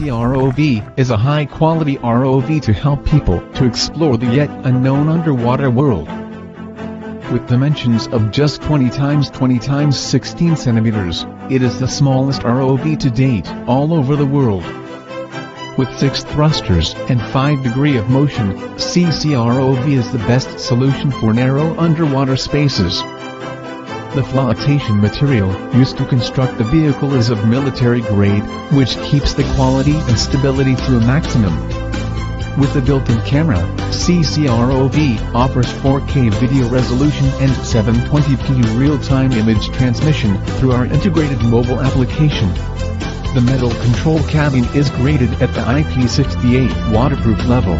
ROV is a high-quality ROV to help people to explore the yet unknown underwater world. With dimensions of just 20 x 20 x 16 centimeters, it is the smallest ROV to date all over the world. With 6 thrusters and 5 degrees of motion, ROV is the best solution for narrow underwater spaces. The flotation material used to construct the vehicle is of military grade, which keeps the quality and stability to a maximum. With a built-in camera, ROV offers 4K video resolution and 720p real-time image transmission through our integrated mobile application. The metal control cabin is graded at the IP68 waterproof level,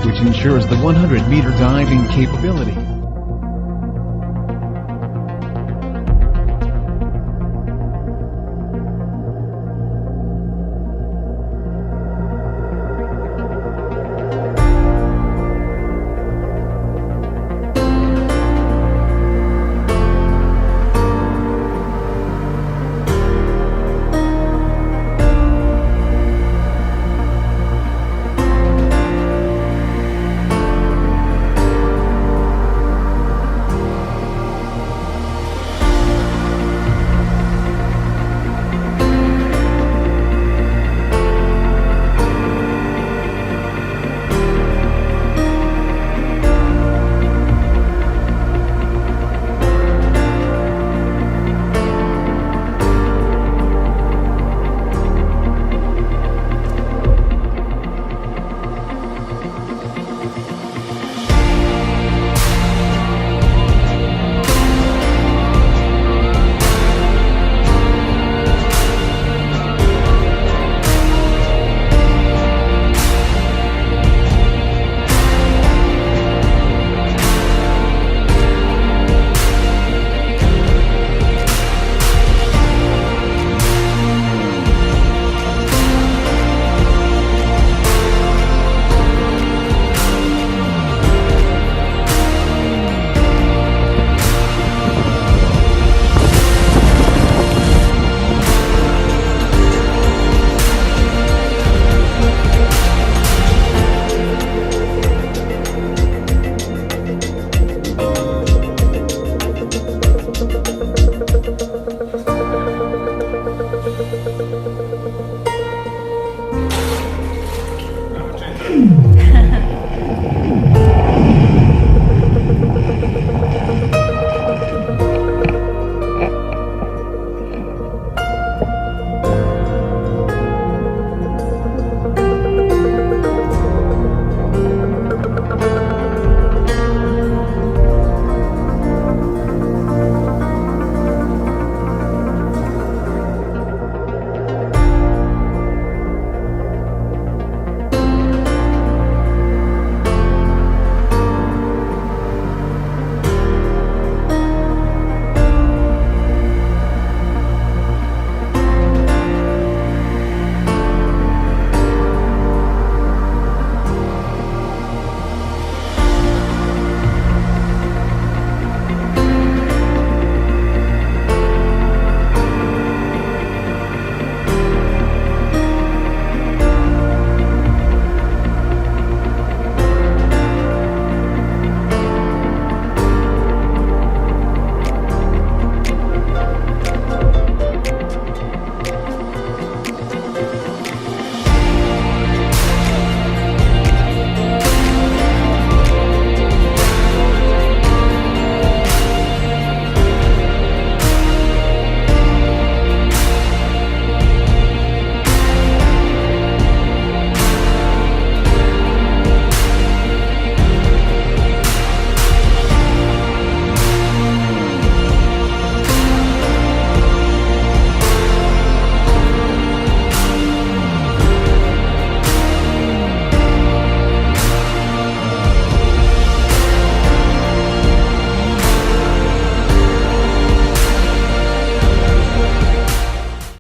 which ensures the 100-meter diving capability.